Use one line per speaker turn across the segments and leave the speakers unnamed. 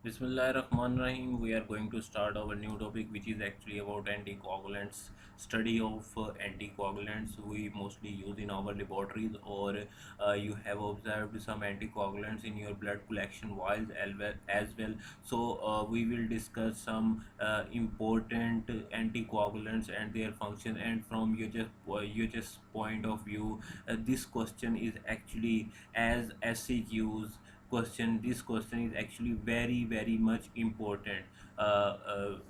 Bismillahirrahmanirrahim. We are going to start our new topic, which is actually about anticoagulants. Study of anticoagulants we mostly use in our laboratories, or you have observed some anticoagulants in your blood collection vials as well. So we will discuss some important anticoagulants and their function. And from your just point of view, this question is actually as SCQs question. This question is actually very much important,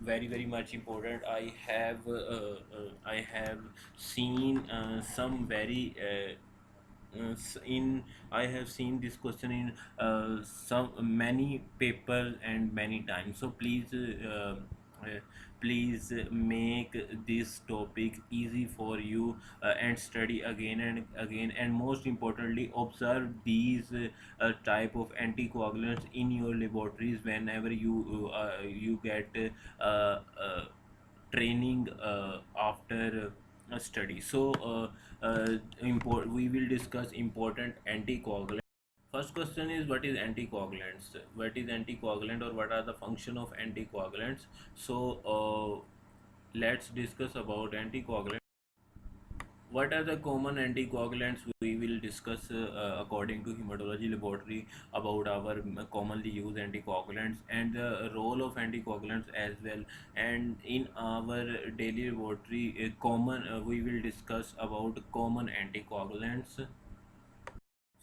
very much important. I have seen some very in I have seen this question in some many papers and many times. So please make this topic easy for you, and study again and again, and most importantly observe these type of anticoagulants in your laboratories whenever you get training after a study. So we will discuss important anticoagulants. First question is, what is anticoagulants? What is anticoagulant, or what are the function of anticoagulants? So let's discuss about anticoagulants. What are the common anticoagulants? We will discuss according to hematology laboratory about our commonly used anticoagulants and the role of anticoagulants as well. And in our daily laboratory, common we will discuss about common anticoagulants.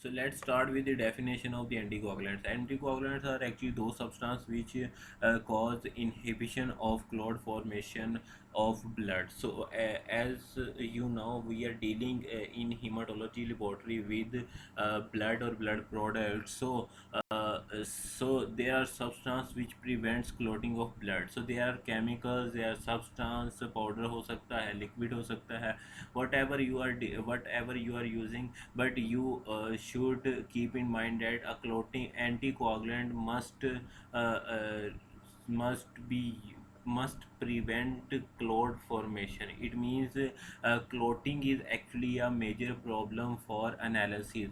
So let's start with the definition of the anticoagulants. Anticoagulants are actually those substances which cause inhibition of clot formation of blood. So as you know, we are dealing in hematology laboratory with blood or blood products. So there are substance which prevents clotting of blood. So they are chemicals, they are substance, powder हो सकता है, liquid हो सकता है, whatever you are using. But you should keep in mind that a clotting anticoagulant must be must prevent clot formation. It means clotting is actually a major problem for analysis.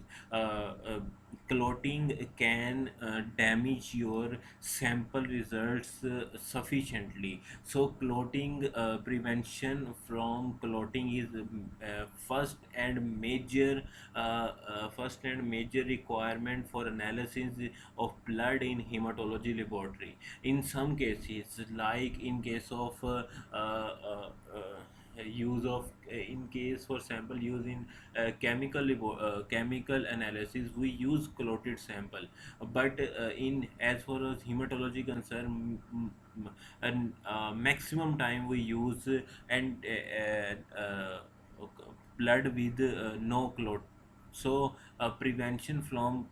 Clotting can damage your sample results sufficiently. So clotting prevention from clotting is first and major requirement for analysis of blood in hematology laboratory. In some cases, like in case of use of in case for sample use in chemical analysis, we use clotted sample. But in as far as hematology concern, and maximum time we use and blood with no clot. So prevention from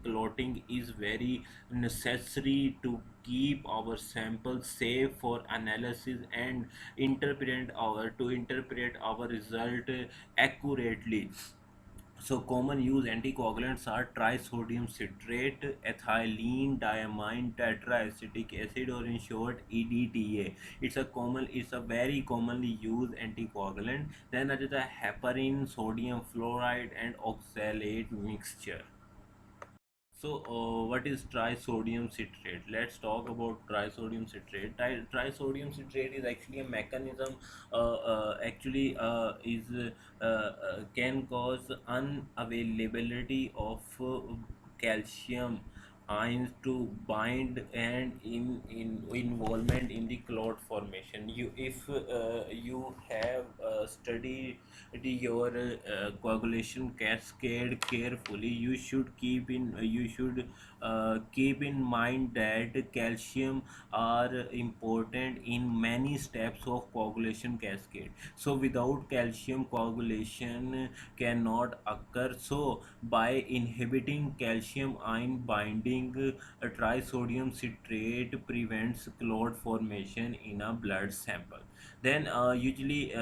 clotting is very necessary to keep our samples safe for analysis and interpret our result accurately. So common use anticoagulants are trisodium citrate, ethylene diamine tetraacetic acid, or in short EDTA. It's a very commonly used anticoagulant. Then there is a heparin, sodium fluoride, and oxalate mixture. So, what is trisodium citrate? Let's talk about trisodium citrate. Trisodium citrate is actually a mechanism. Actually, is can cause unavailability of calcium ions to bind and in involvement in the clot formation. If you have studied your coagulation cascade carefully, you should keep in mind that calcium are important in many steps of coagulation cascade. So without calcium, coagulation cannot occur. So by inhibiting calcium ion binding, a trisodium citrate prevents clot formation in a blood sample. Then usually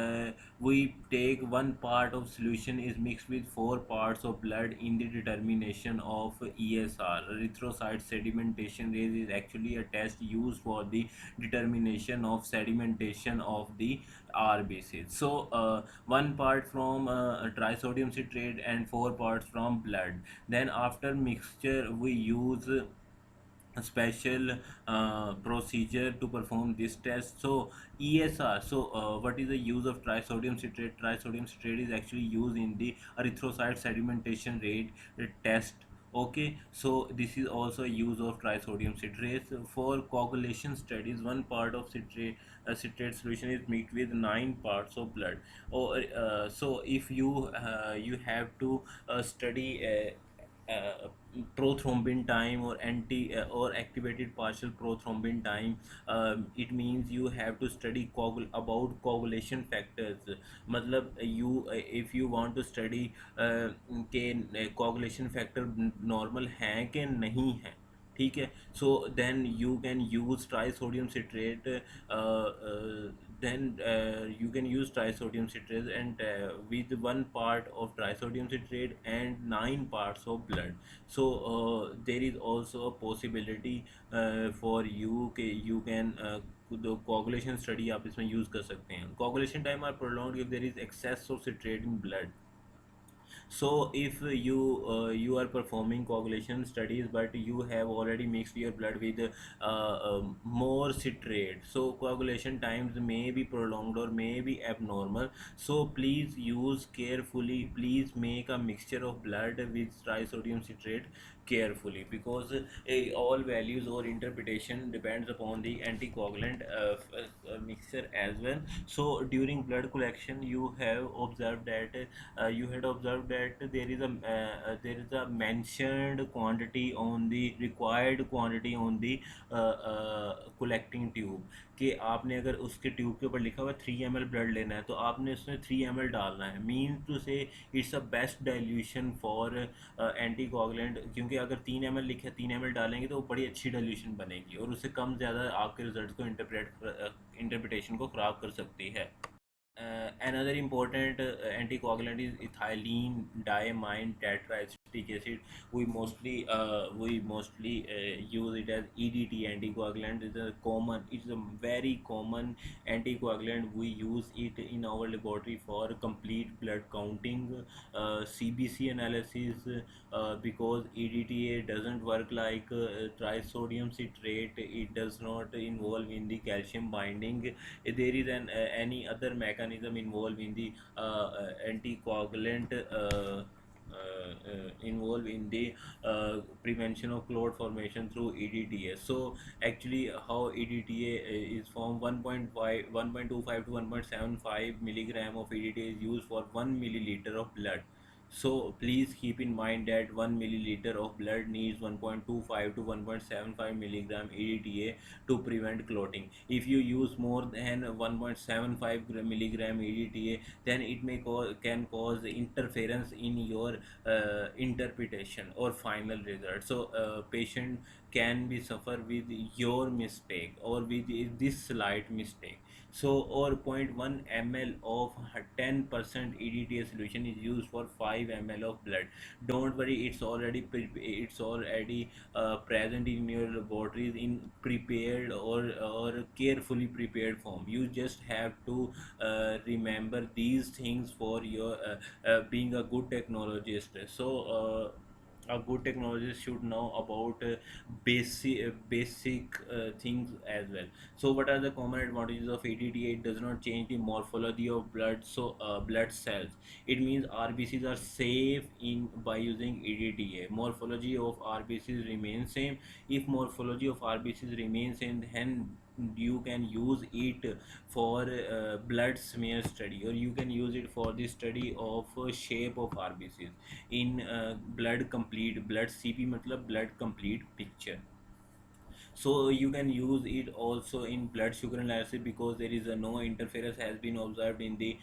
we take one part of solution is mixed with four parts of blood in the determination of ESR. Erythrocyte sedimentation rate is actually a test used for the determination of sedimentation of the RBCs. So one part from trisodium citrate and four parts from blood. Then after mixture we use a special procedure to perform this test. So ESR. So what is the use of trisodium citrate? Trisodium citrate is actually used in the erythrocyte sedimentation rate test. Okay, so this is also a use of trisodium citrate for coagulation studies. One part of citrate solution is mixed with 9 parts of blood. Or so if you have to study prothrombin time or anti or activated partial prothrombin time. It means you have to study about coagulation factors. मतलब you if you want to study कि coagulation factor normal हैं कि नहीं है, ठीक है, so then you can use trisodium citrate, then you can use trisodium citrate and with 1 part of trisodium citrate and 9 parts of blood. So there is also a possibility for you कि you can the coagulation study आप इसमें use कर सकते हैं. Coagulation time are prolonged if there is excess of citrate in blood. So if you are performing coagulation studies but you have already mixed your blood with more citrate, so coagulation times may be prolonged or may be abnormal. So please use carefully. Please make a mixture of blood with trisodium citrate carefully, because all values or interpretation depends upon the anticoagulant mixture as well. So during blood collection you have observed that you had observed that there is a mentioned quantity on the required quantity on the collecting tube, कि आपने अगर उसके tube के ऊपर लिखा हुआ 3 ml blood लेना है तो आपने उसमें 3 ml डालना है. मीन टू से it's a best dilution for anti coagulant, क्योंकि अगर 3 ml लिखे 3 ml डालेंगे तो वो बड़ी अच्छी डाइल्यूशन बनेगी और उससे कम ज़्यादा आपके रिजल्ट को इंटरप्रिटेशन को ख़राब कर सकती है. Another important anticoagulant is ethylene diamine tetraacetic acid. We mostly use it as EDT anticoagulant. It's a very common anticoagulant. We use it in our laboratory for complete blood counting, CBC analysis, because EDTA doesn't work like trisodium citrate. It does not involve in the calcium binding. There is any other mechanism involved in the anticoagulant involved in the prevention of clot formation through EDTA. So actually how EDTA is formed, 1.5 1.25 to 1.75 milligram of EDTA is used for 1 milliliter of blood. So please keep in mind that 1 milliliter of blood needs 1.25 to 1.75 milligram EDTA to prevent clotting. If you use more than 1.75 milligram EDTA, then it can cause interference in your interpretation or final result. So patient can be suffer with your mistake or with this slight mistake. So or zero point 0.1 ml of 10% EDTA solution is used for 5 ml of blood. Don't worry, it's already present in your laboratories in prepared or carefully prepared form. You just have to remember these things for your being a good technologist. So a good technologist should know about basic things as well. So what are the common advantages of ADTA? It does not change the morphology of blood, so blood cells. It means RBCs are safe in by using ADTA. Morphology of RBCs remains same. If morphology of RBCs remains same, then you can use it for blood smear study, or you can use it for the study of shape of RBCs in blood complete blood CP मतलब blood complete picture. So you can use it also in blood sugar analysis, because there is no interference has been observed in the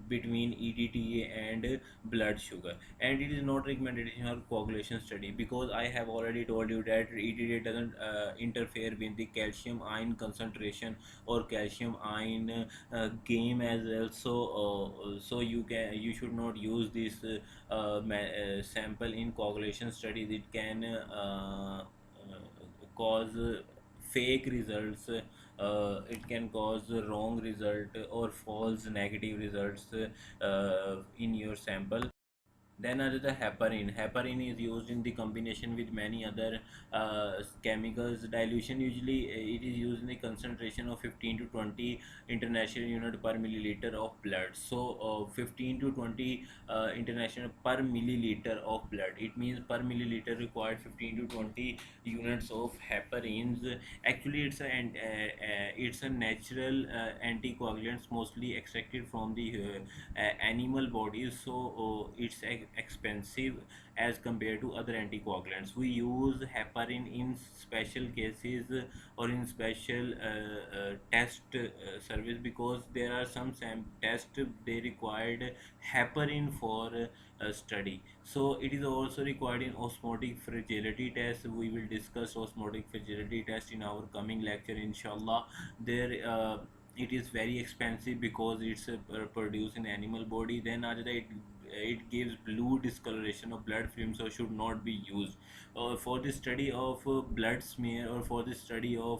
between EDTA and blood sugar. And it is not recommended in our coagulation study, because I have already told you that EDTA doesn't interfere with the calcium ion concentration or calcium ion game as well. So you should not use this sample in coagulation studies. It can cause fake results. It can cause wrong result or false negative results in your sample. Then another heparin. Heparin is used in the combination with many other chemicals. Dilution usually it is used in the concentration of 15 to 20 international unit per milliliter of blood. So 15 to 20 international per milliliter of blood. It means per milliliter required 15 to 20 units of heparins. Actually, it's a natural anticoagulants mostly extracted from the animal bodies, so it's expensive as compared to other anticoagulants. We use heparin in special cases or in special test service, because there are some tests they required heparin for study. So it is also required in osmotic fragility test. We will discuss osmotic fragility test in our coming lecture, inshallah. There it is very expensive because it's produced in animal body. Then after that, it gives blue discoloration of blood film, so should not be used. For the study of blood smear, or for the study of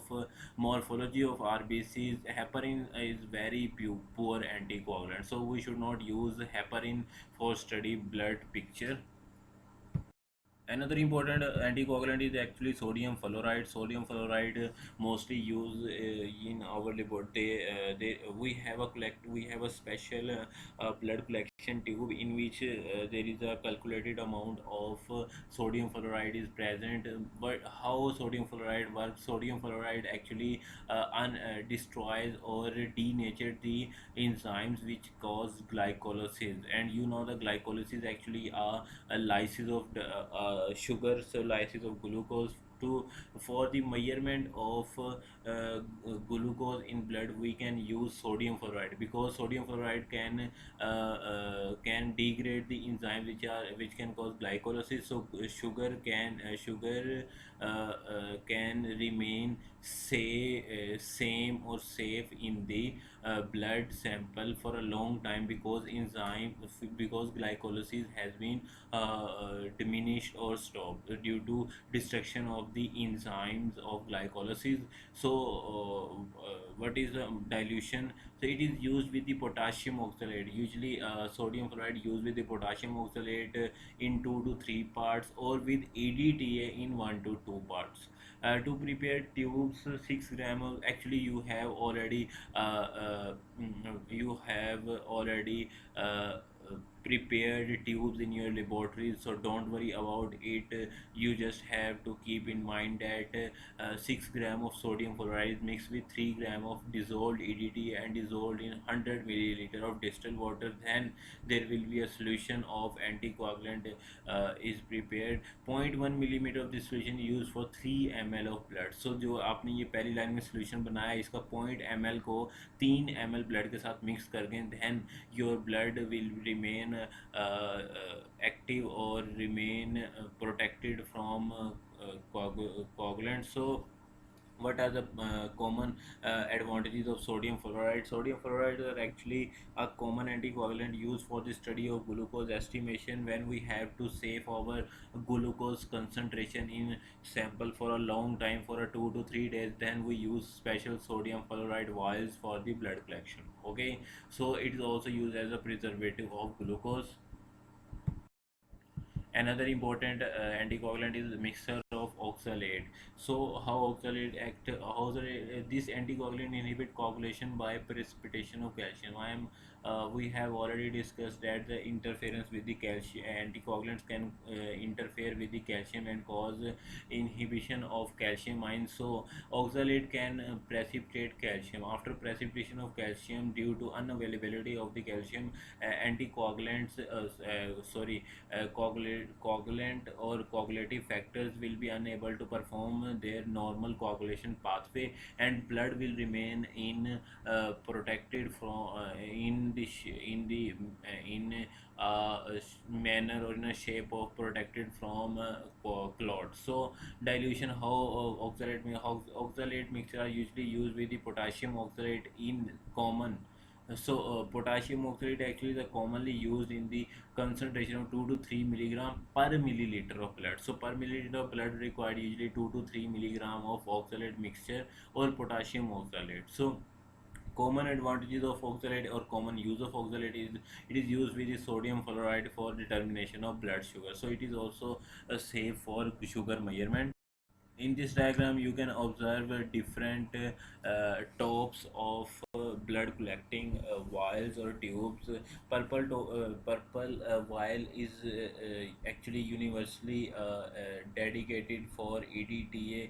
morphology of RBCs, heparin is very poor anticoagulant, so we should not use heparin for study blood picture. Another important anticoagulant is actually sodium fluoride. Sodium fluoride mostly used in our laboratory. We have a special blood collection tube in which there is a calculated amount of sodium fluoride is present. But how sodium fluoride works? Sodium fluoride actually destroys or denature the enzymes which cause glycolysis. And you know the glycolysis actually are a lysis of the sugar, so lysis of glucose. To For the measurement of glucose in blood, we can use sodium fluoride, because sodium fluoride can degrade the enzymes which can cause glycolysis. So sugar can remain same or safe in the blood sample for a long time, because glycolysis has been diminished or stopped due to destruction of the enzymes of glycolysis. So what is dilution? So it is used with the potassium oxalate. Usually sodium fluoride used with the potassium oxalate in 2 to 3 parts, or with ADTA in 1 to 2 parts. To prepare tubes, 6 gram of, actually you have already prepared tubes in your laboratory, so don't worry about it. You just have to keep in mind that 6 gram of sodium fluoride mixed with 3 gram of dissolved EDT and dissolved in 100 milliliter of distilled water. Then there will be a solution of anticoagulant is prepared. 0.1 millimeter of this solution used for 3 ml of blood. So जो आपने ये पहली line में solution बनाया, इसका 0.1 ml को 3 ml blood के साथ mix करके, then your blood will remain active or remain protected from coagulants. So what are the common advantages of sodium fluoride? Sodium fluoride are actually a common anticoagulant used for the study of glucose estimation. When we have to save our glucose concentration in sample for a long time, for a 2 to 3 days, then we use special sodium fluoride vials for the blood collection. Okay, so it is also used as a preservative of glucose. Another important anticoagulant is mixture of oxalate. So how oxalate act? This anticoagulant inhibit coagulation by precipitation of calcium. We have already discussed that the interference with the calcium anticoagulants can interfere with the calcium and cause inhibition of calcium ions. So oxalate can precipitate calcium. After precipitation of calcium due to unavailability of the calcium, anticoagulants sorry coagulant or coagulative factors will be unable to perform their normal coagulation pathway, and blood will remain in protected from in the in manner or in a shape of protected from clots. So dilution, how oxalate mixture are usually used with the potassium oxalate in common. So potassium oxalate actually is commonly used in the concentration of 2 to 3 milligram per milliliter of blood. So per milliliter of blood required usually 2 to 3 milligram of oxalate mixture or potassium oxalate. So Common advantages of oxalate or common use of oxalate is it is used with the sodium fluoride for determination of blood sugar. So it is also safe for sugar measurement. In this diagram you can observe different tops of blood collecting vials or tubes. Purple vial is actually universally dedicated for EDTA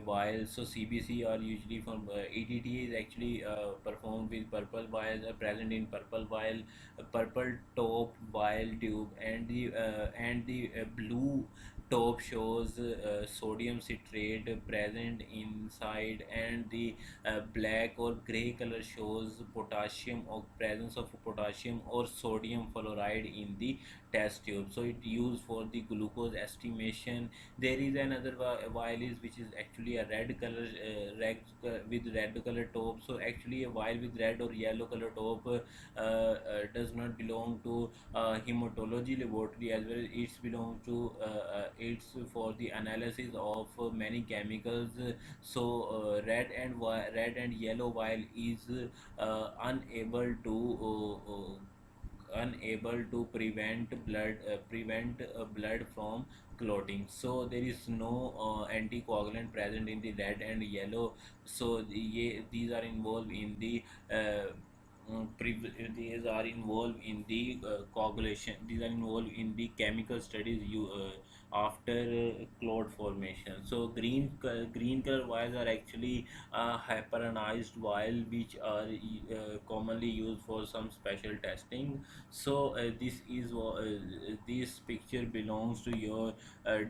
vials. So CBC are usually from EDTA is actually performed with purple vials, present in purple vial, purple top vial tube, and the blue top shows sodium citrate present inside, and the black or gray color shows potassium or presence of potassium or sodium fluoride in the test tube. So it used for the glucose estimation. There is another vial is which is actually a red color, with red color top. So actually a vial with red or yellow color top does not belong to hematology laboratory, as well it's belong to it's for the analysis of many chemicals. So red and yellow vial is unable to prevent blood from clotting. So there is no anticoagulant present in the red and yellow. So these are involved in the uh, these are involved in the coagulation. These are involved in the chemical studies after clot formation. So green color vials are actually hyperonized vial, which are commonly used for some special testing. So this picture belongs to your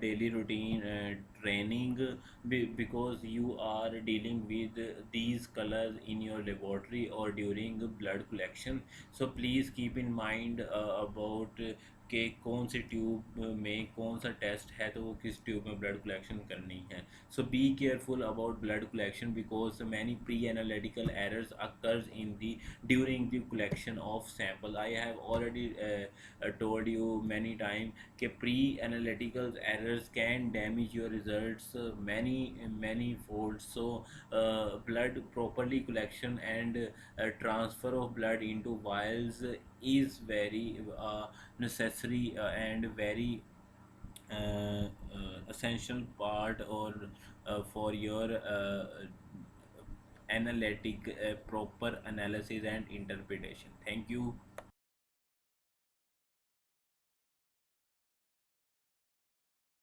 daily routine training, because you are dealing with these colors in your laboratory or during blood collection. So please keep in mind about कि कौन सी tube में कौन सा test है, तो वो किस tube में ब्लड कलेक्शन करनी है. So be careful about blood collection, because many pre-analytical errors occurs in the during the collection of sample. I have already told you many times कि pre-analytical errors can damage your results many folds. So blood properly collection and transfer of blood into vials is very necessary and very essential part, or for your analytic proper analysis and interpretation. Thank you.